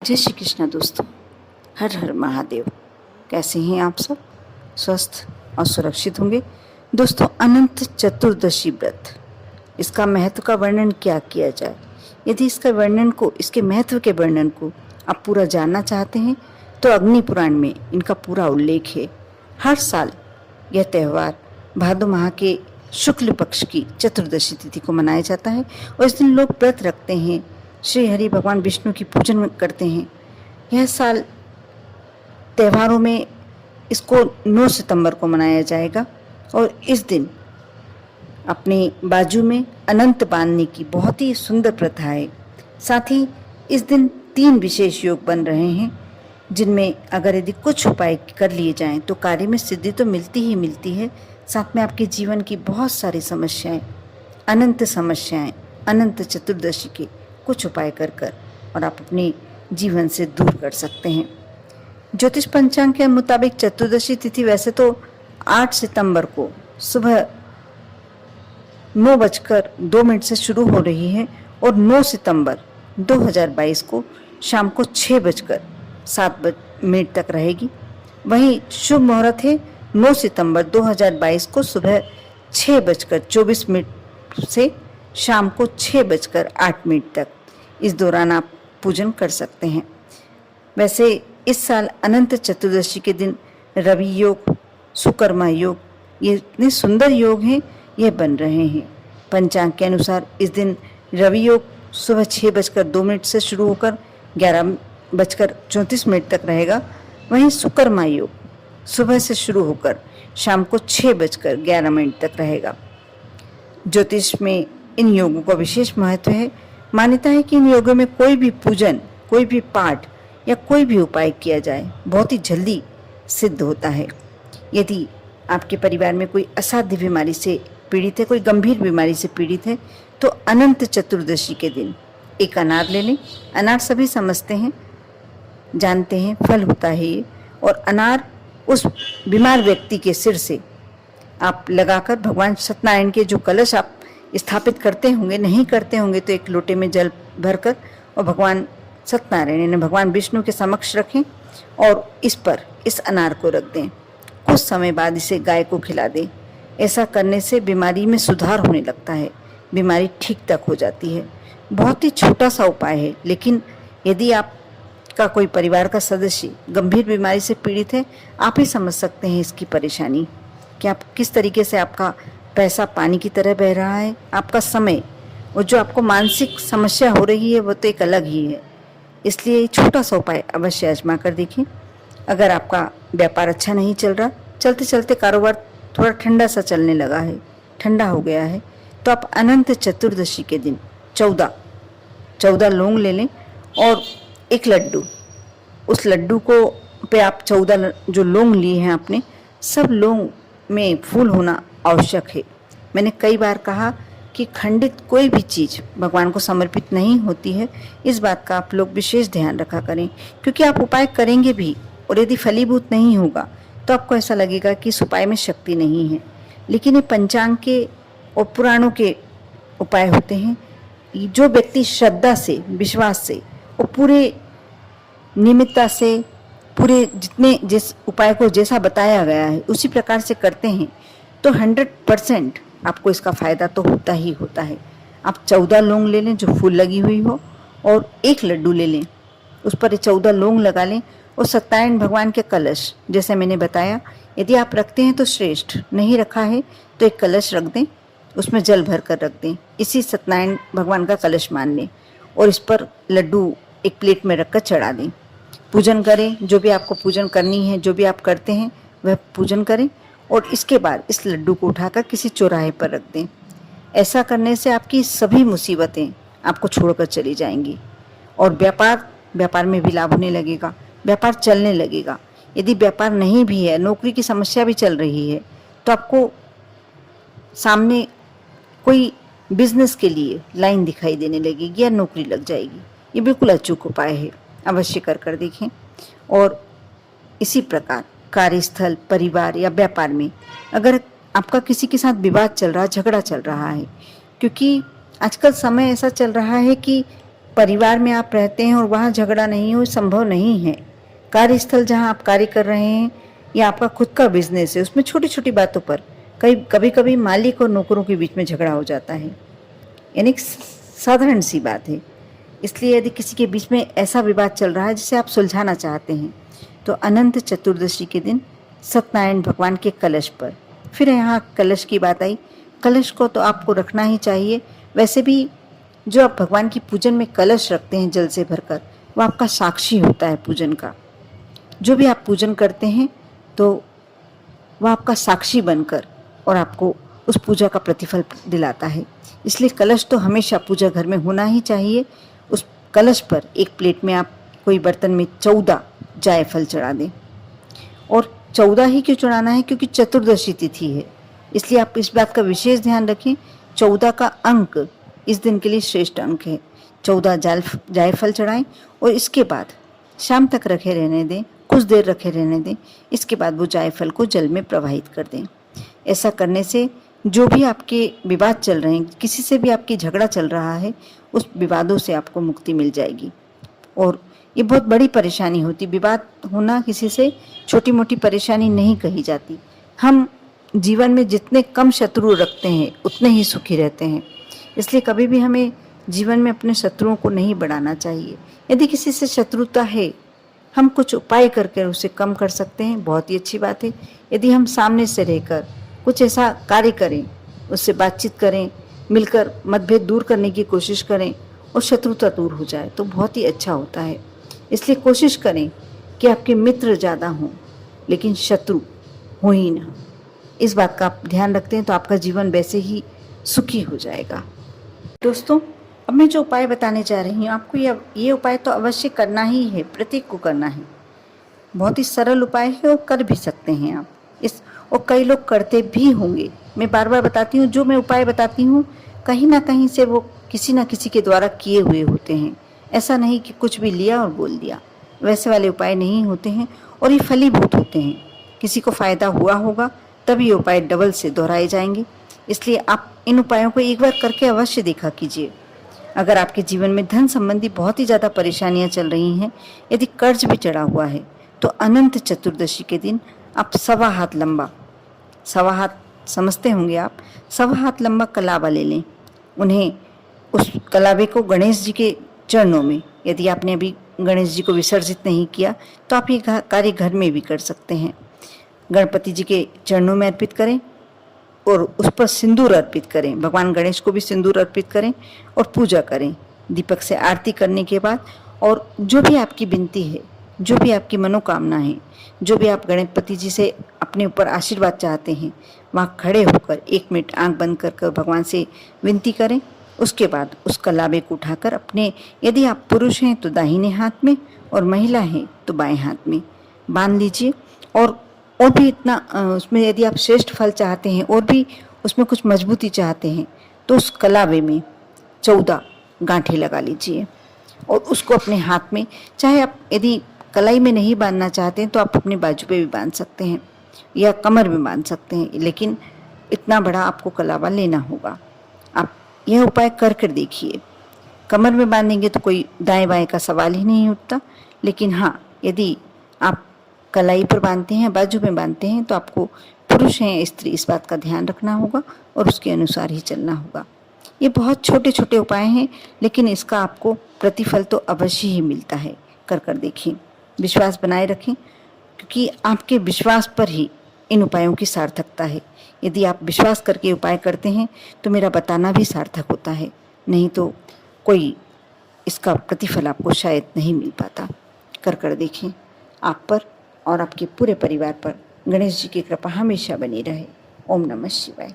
जय श्री कृष्णा दोस्तों। हर हर महादेव। कैसे हैं आप सब? स्वस्थ और सुरक्षित होंगे। दोस्तों, अनंत चतुर्दशी व्रत, इसका महत्व का वर्णन क्या किया जाए। यदि इसके महत्व के वर्णन को आप पूरा जानना चाहते हैं तो अग्नि पुराण में इनका पूरा उल्लेख है। हर साल यह त्यौहार भादो माह के शुक्ल पक्ष की चतुर्दशी तिथि को मनाया जाता है और इस दिन लोग व्रत रखते हैं, श्री हरि भगवान विष्णु की पूजन करते हैं। यह साल त्योहारों में इसको 9 सितंबर को मनाया जाएगा और इस दिन अपने बाजू में अनंत बांधने की बहुत ही सुंदर प्रथा है। साथ ही इस दिन 3 विशेष योग बन रहे हैं जिनमें अगर यदि कुछ उपाय कर लिए जाएं तो कार्य में सिद्धि तो मिलती ही मिलती है। साथ में आपके जीवन की बहुत सारी समस्याएं, अनंत चतुर्दशी के कुछ उपाय कर और आप अपने जीवन से दूर कर सकते हैं। ज्योतिष पंचांग के मुताबिक चतुर्दशी तिथि वैसे तो 8 सितंबर को सुबह 9:02 से शुरू हो रही है और 9 सितंबर 2022 को शाम को 6:07 तक रहेगी। वहीं शुभ मुहूर्त है 9 सितंबर 2022 को सुबह 6:24 से शाम को 6:08 तक। इस दौरान आप पूजन कर सकते हैं। वैसे इस साल अनंत चतुर्दशी के दिन रवि योग, सुकर्मा योग, ये इतने सुंदर योग हैं, ये बन रहे हैं। पंचांग के अनुसार इस दिन रवि योग सुबह 6:02 से शुरू होकर 11:34 तक रहेगा। वहीं सुकर्मा योग सुबह से शुरू होकर शाम को 6:11 तक रहेगा। ज्योतिष में इन योगों का विशेष महत्व है। मान्यता है कि इन योगों में कोई भी पूजन, कोई भी पाठ या कोई भी उपाय किया जाए बहुत ही जल्दी सिद्ध होता है। यदि आपके परिवार में कोई असाध्य बीमारी से पीड़ित है, कोई गंभीर बीमारी से पीड़ित है, तो अनंत चतुर्दशी के दिन एक अनार ले लें। अनार सभी समझते हैं, जानते हैं, फल होता है ये। और अनार उस बीमार व्यक्ति के सिर से आप लगाकर भगवान सत्यनारायण के जो कलश आप स्थापित करते होंगे, नहीं करते होंगे तो एक लोटे में जल भरकर और भगवान सत्यनारायण यानी भगवान विष्णु के समक्ष रखें और इस पर इस अनार को रख दें। कुछ समय बाद इसे गाय को खिला दें। ऐसा करने से बीमारी में सुधार होने लगता है, बीमारी ठीक तक हो जाती है। बहुत ही छोटा सा उपाय है, लेकिन यदि आपका कोई परिवार का सदस्य गंभीर बीमारी से पीड़ित है, आप ही समझ सकते हैं इसकी परेशानी कि आप किस तरीके से आपका पैसा पानी की तरह बह रहा है, आपका समय और जो आपको मानसिक समस्या हो रही है वो तो एक अलग ही है। इसलिए छोटा सा उपाय अवश्य आजमा कर देखें। अगर आपका व्यापार अच्छा नहीं चल रहा, चलते चलते कारोबार थोड़ा ठंडा सा चलने लगा है, ठंडा हो गया है, तो आप अनंत चतुर्दशी के दिन 14 लौंग ले लें और एक लड्डू, उस लड्डू को पे आप 14 जो लौंग लिए हैं आपने, सब लौंग में फूल होना आवश्यक है। मैंने कई बार कहा कि खंडित कोई भी चीज़ भगवान को समर्पित नहीं होती है। इस बात का आप लोग विशेष ध्यान रखा करें, क्योंकि आप उपाय करेंगे भी और यदि फलीभूत नहीं होगा तो आपको ऐसा लगेगा कि इस उपाय में शक्ति नहीं है। लेकिन ये पंचांग के और पुराणों के उपाय होते हैं। जो व्यक्ति श्रद्धा से, विश्वास से और पूरे नियमितता से पूरे जिस उपाय को जैसा बताया गया है उसी प्रकार से करते हैं तो 100% आपको इसका फायदा तो होता ही होता है। आप 14 लौंग ले लें जो फूल लगी हुई हो और एक लड्डू ले लें, उस पर 14 लौंग लगा लें और सत्यनारायण भगवान के कलश, जैसे मैंने बताया, यदि आप रखते हैं तो श्रेष्ठ, नहीं रखा है तो एक कलश रख दें, उसमें जल भर कर रख दें। इसी सत्यनारायण भगवान का कलश मान लें और इस पर लड्डू एक प्लेट में रखकर चढ़ा दें। पूजन करें, जो भी आपको पूजन करनी है, जो भी आप करते हैं वह पूजन करें और इसके बाद इस लड्डू को उठाकर किसी चौराहे पर रख दें। ऐसा करने से आपकी सभी मुसीबतें आपको छोड़कर चली जाएंगी और व्यापार में भी लाभ होने लगेगा, व्यापार चलने लगेगा। यदि व्यापार नहीं भी है, नौकरी की समस्या भी चल रही है, तो आपको सामने कोई बिजनेस के लिए लाइन दिखाई देने लगेगी या नौकरी लग जाएगी। ये बिल्कुल अचूक उपाय है, अवश्य कर देखें। और इसी प्रकार कार्यस्थल, परिवार या व्यापार में अगर आपका किसी के साथ विवाद चल रहा, झगड़ा चल रहा है, क्योंकि आजकल समय ऐसा चल रहा है कि परिवार में आप रहते हैं और वहाँ झगड़ा नहीं हो, संभव नहीं है। कार्यस्थल जहाँ आप कार्य कर रहे हैं या आपका खुद का बिजनेस है, उसमें छोटी छोटी बातों पर कभी कभी मालिक और नौकरों के बीच में झगड़ा हो जाता है, यानी साधारण सी बात है। इसलिए यदि किसी के बीच में ऐसा विवाद चल रहा है जिसे आप सुलझाना चाहते हैं, तो अनंत चतुर्दशी के दिन सत्यनारायण भगवान के कलश पर, फिर यहाँ कलश की बात आई, कलश को तो आपको रखना ही चाहिए। वैसे भी जो आप भगवान की पूजन में कलश रखते हैं जल से भरकर, वो आपका साक्षी होता है पूजन का। जो भी आप पूजन करते हैं तो वह आपका साक्षी बनकर और आपको उस पूजा का प्रतिफल दिलाता है। इसलिए कलश तो हमेशा पूजा घर में होना ही चाहिए। उस कलश पर एक प्लेट में आप कोई बर्तन में 14 जायफल चढ़ा दें। और 14 ही क्यों चढ़ाना है? क्योंकि चतुर्दशी तिथि है, इसलिए आप इस बात का विशेष ध्यान रखें। 14 का अंक इस दिन के लिए श्रेष्ठ अंक है। 14 जायफल चढ़ाएं और इसके बाद शाम तक रखे रहने दें, कुछ देर रखे रहने दें। इसके बाद वो जायफल को जल में प्रवाहित कर दें। ऐसा करने से जो भी आपके विवाद चल रहे हैं, किसी से भी आपकी झगड़ा चल रहा है, उस विवादों से आपको मुक्ति मिल जाएगी। और ये बहुत बड़ी परेशानी होती, विवाद होना किसी से छोटी मोटी परेशानी नहीं कही जाती। हम जीवन में जितने कम शत्रु रखते हैं उतने ही सुखी रहते हैं। इसलिए कभी भी हमें जीवन में अपने शत्रुओं को नहीं बढ़ाना चाहिए। यदि किसी से शत्रुता है, हम कुछ उपाय करके उसे कम कर सकते हैं, बहुत ही अच्छी बात है। यदि हम सामने से रहकर कुछ ऐसा कार्य करें, उससे बातचीत करें, मिलकर मतभेद दूर करने की कोशिश करें और शत्रुता दूर हो जाए तो बहुत ही अच्छा होता है। इसलिए कोशिश करें कि आपके मित्र ज़्यादा हों लेकिन शत्रु हो ही ना। इस बात का आप ध्यान रखते हैं तो आपका जीवन वैसे ही सुखी हो जाएगा। दोस्तों, अब मैं जो उपाय बताने जा रही हूँ आपको, ये उपाय तो अवश्य करना ही है, प्रत्येक को करना है। बहुत ही सरल उपाय है और कर भी सकते हैं आप इस, और कई लोग करते भी होंगे। मैं बार बार बताती हूँ, जो मैं उपाय बताती हूँ कहीं ना कहीं से वो किसी ना किसी के द्वारा किए हुए होते हैं। ऐसा नहीं कि कुछ भी लिया और बोल दिया, वैसे वाले उपाय नहीं होते हैं और ये फलीभूत होते हैं। किसी को फ़ायदा हुआ होगा तब ये उपाय डबल से दोहराए जाएंगे। इसलिए आप इन उपायों को एक बार करके अवश्य देखा कीजिए। अगर आपके जीवन में धन संबंधी बहुत ही ज़्यादा परेशानियां चल रही हैं, यदि कर्ज भी चढ़ा हुआ है, तो अनंत चतुर्दशी के दिन आप 1.25 हाथ लंबा, 1.25 हाथ समझते होंगे आप, 1.25 हाथ लंबा कलावा ले लें। उन्हें, उस कलावे को गणेश जी के चरणों में, यदि आपने अभी गणेश जी को विसर्जित नहीं किया तो आप ये कार्य घर में भी कर सकते हैं। गणपति जी के चरणों में अर्पित करें और उस पर सिंदूर अर्पित करें। भगवान गणेश को भी सिंदूर अर्पित करें और पूजा करें दीपक से आरती करने के बाद। और जो भी आपकी विनती है, जो भी आपकी मनोकामना है, जो भी आप गणपति जी से अपने ऊपर आशीर्वाद चाहते हैं, वहाँ खड़े होकर 1 मिनट आंख बंद कर भगवान से विनती करें। उसके बाद उस कलावे को उठाकर अपने, यदि आप पुरुष हैं तो दाहिने हाथ में और महिला हैं तो बाएं हाथ में बांध लीजिए। और भी इतना उसमें यदि आप श्रेष्ठ फल चाहते हैं और भी उसमें कुछ मजबूती चाहते हैं तो उस कलावे में 14 गांठें लगा लीजिए और उसको अपने हाथ में, चाहे आप यदि कलाई में नहीं बांधना चाहते हैं तो आप अपने बाजू पे भी बांध सकते हैं या कमर में बांध सकते हैं, लेकिन इतना बड़ा आपको कलावा लेना होगा। आप यह उपाय कर देखिए। कमर में बांधेंगे तो कोई दाएं बाएं का सवाल ही नहीं उठता, लेकिन हाँ, यदि आप कलाई पर बांधते हैं, बाजू में बांधते हैं, तो आपको पुरुष हैं या स्त्री, इस बात का ध्यान रखना होगा और उसके अनुसार ही चलना होगा। ये बहुत छोटे छोटे उपाय हैं, लेकिन इसका आपको प्रतिफल तो अवश्य ही मिलता है। कर देखिए, विश्वास बनाए रखें, क्योंकि आपके विश्वास पर ही इन उपायों की सार्थकता है। यदि आप विश्वास करके उपाय करते हैं तो मेरा बताना भी सार्थक होता है, नहीं तो कोई इसका प्रतिफल आपको शायद नहीं मिल पाता। कर देखें, आप पर और आपके पूरे परिवार पर गणेश जी की कृपा हमेशा बनी रहे। ओम नमः शिवाय।